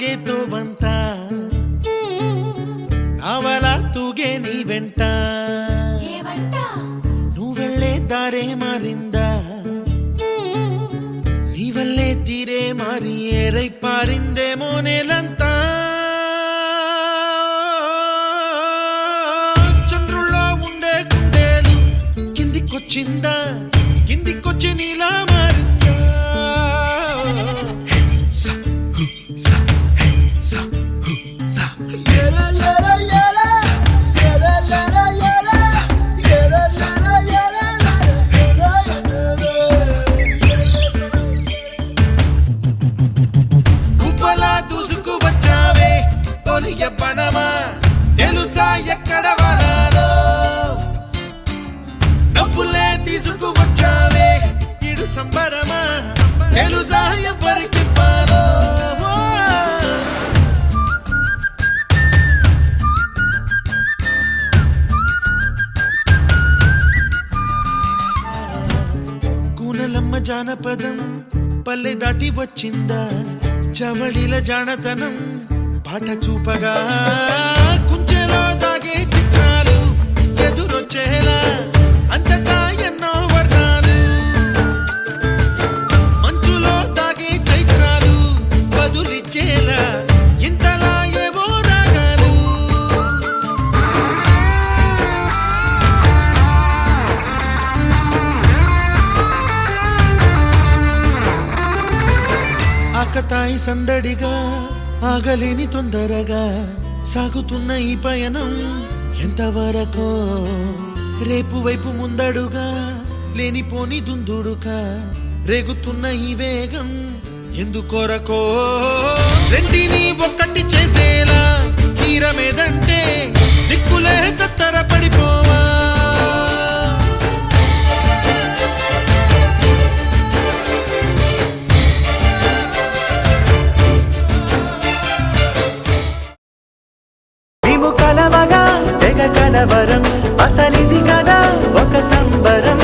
ಸಾಗೇತೋ ಬಂತ ನಾವಲ ತೂಗೆ ನೀ వెంట నువ్వెళ్ళే దారే మారిందా నీ వల్లే తీరే మారి ఏరై పారిందేమో నేలంతా చంద్రుల్లో ఉండే కుందేలు కిందికొచ్చిందా కిందికొచ్చి నీలా మారిందా తెలుసా ఎక్కడ వనాలో డబ్బులే తీసుకువచ్చావే ఇడు సంబరమా తెలుసా ఎవరికి పాలో కూనలమ్మ జానపదం పల్లె దాటి వచ్చిందా చవడిల జానతనం పాట చూపగా కుంచెలో తాగే చిత్రాలు ఎదురొచ్చేలా అంతటా ఎన్నో వర్ణాలు మంచులో తాగే చైత్రాలు బదులిచ్చేలా ఇంతలా ఏవో రాగాలు ఆకతాయి సందడిగా ఆగలేని తొందరగా సాగుతున్న ఈ పయనం ఎంతవరకో రేపు వైపు ముందడుగా లేనిపోని దుందుడుగా రేగుతున్న ఈ వేగం ఎందుకొరకో రెండిని ఒక్కటి చేసేలా తీరమేదంటే దిక్కులే తత్తర పడిపోవా కలవగా తెగ కలవరం అసలిది కదా ఒక సంబరం